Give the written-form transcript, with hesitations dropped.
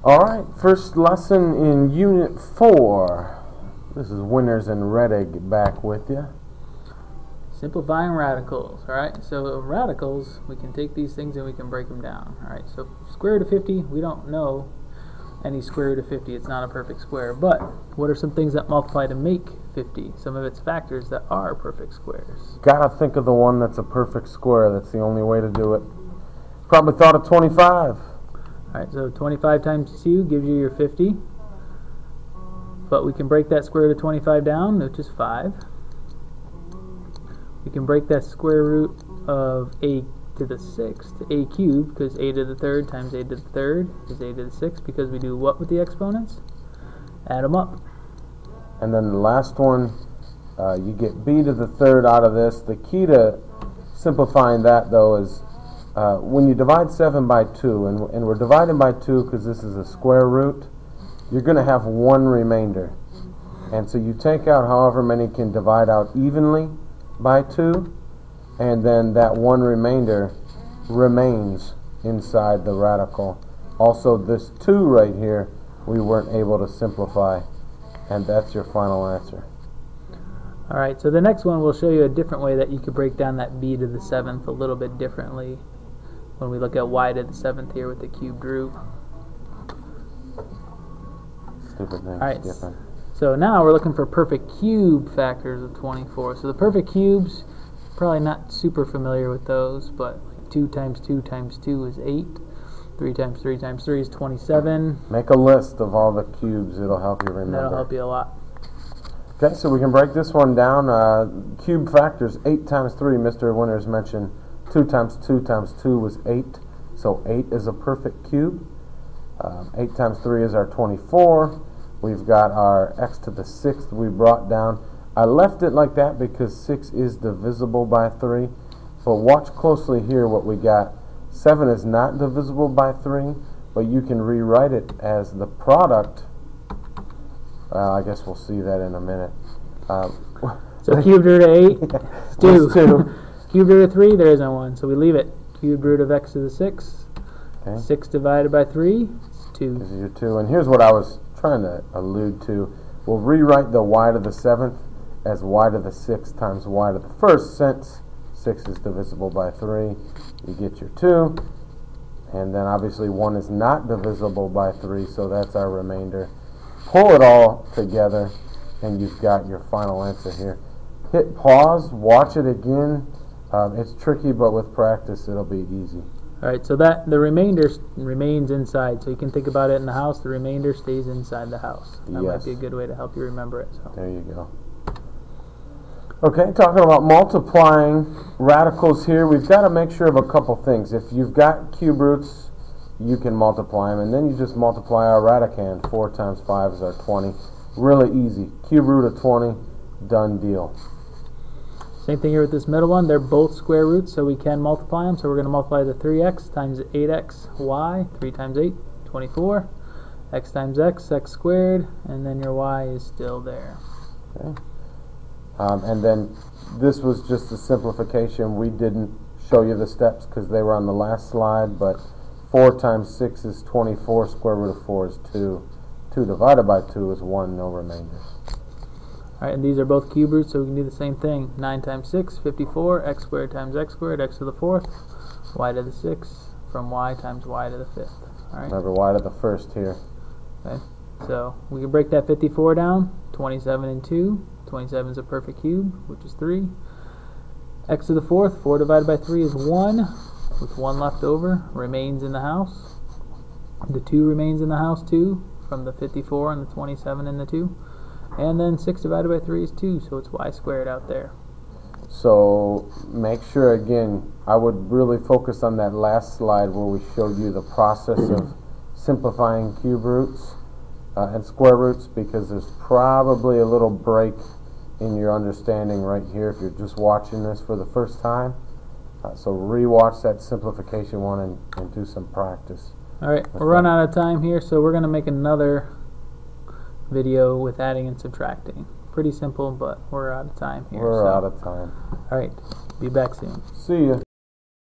Alright, first lesson in Unit 4. This is Winters and Rettig back with you. Simplifying radicals. Alright, so radicals, we can take these things and we can break them down. Alright, so square root of 50, we don't know any square root of 50. It's not a perfect square. But what are some things that multiply to make 50? Some of its factors that are perfect squares. Gotta think of the one that's a perfect square. That's the only way to do it. Probably thought of 25. Alright, so 25 times 2 gives you your 50. But we can break that square root of 25 down, which is 5. We can break that square root of a to the 6th, a cubed, because a to the 3rd times a to the 3rd is a to the 6th, because we do what with the exponents? Add them up. And then the last one, you get b to the 3rd out of this. The key to simplifying that, though, is when you divide 7 by 2, and we're dividing by 2 because this is a square root, you're going to have one remainder. And so you take out however many can divide out evenly by 2, and then that one remainder remains inside the radical. Also, this 2 right here, we weren't able to simplify, and that's your final answer. Alright, so the next one will show you a different way that you could break down that b to the 7th a little bit differently when we look at y to the 7th here with the cubed root. Stupid thing. Alright, so now we're looking for perfect cube factors of 24. So the perfect cubes, probably not super familiar with those, but 2 times 2 times 2 is 8. 3 times 3 times 3 is 27. Make a list of all the cubes. It'll help you remember. That'll help you a lot. Okay, so we can break this one down. Cube factors, 8 times 3, Mr. Winters mentioned. 2 times 2 times 2 was 8. So 8 is a perfect cube. 8 times 3 is our 24. We've got our x to the 6th we brought down. I left it like that because 6 is divisible by 3. But watch closely here what we got. 7 is not divisible by 3, but you can rewrite it as the product. I guess we'll see that in a minute. So cubed root of 8 is 2. 2. Cubed root of 3, there isn't one, so we leave it. Cubed root of x to the 6th. Okay. 6 divided by 3 is 2. This is your 2. And here's what I was trying to allude to. We'll rewrite the y to the 7th as y to the 6th times y to the 1st, since 6 is divisible by 3. You get your 2. And then obviously 1 is not divisible by 3, so that's our remainder. Pull it all together, and you've got your final answer here. Hit pause, watch it again. It's tricky, but with practice it'll be easy. Alright, so that the remainder remains inside, so you can think about it in the house. The remainder stays inside the house. That might be a good way to help you remember it. So. There you go. Okay, talking about multiplying radicals here, we've got to make sure of a couple things. If you've got cube roots, you can multiply them, and then you just multiply our radicand. 4 times 5 is our 20. Really easy. Cube root of 20, done deal. Same thing here with this middle one. They're both square roots, so we can multiply them. So we're going to multiply the 3x times 8x, y. 3 times 8, 24. X times x, x squared, and then your y is still there. Okay. And then this was just a simplification. We didn't show you the steps because they were on the last slide, but 4 times 6 is 24, square root of 4 is 2. 2 divided by 2 is 1, no remainders. Alright, and these are both cube roots, so we can do the same thing. 9 times 6, 54, x squared times x squared, x to the 4th, y to the 6th, from y times y to the 5th. Alright. Remember y to the 1st here. Okay, so we can break that 54 down. 27 and 2. 27 is a perfect cube, which is 3. X to the 4th, 4 divided by 3 is 1, with 1 left over, remains in the house. The 2 remains in the house too, from the 54 and the 27 and the 2. And then 6 divided by 3 is 2, so it's y squared out there. So make sure, again, I would really focus on that last slide where we showed you the process of simplifying cube roots and square roots, because there's probably a little break in your understanding right here if you're just watching this for the first time. So re-watch that simplification one and do some practice. Alright, we're running out of time here, so we're going to make another video with adding and subtracting. Pretty simple, but we're out of time here. We're out of time. Alright, be back soon. See ya.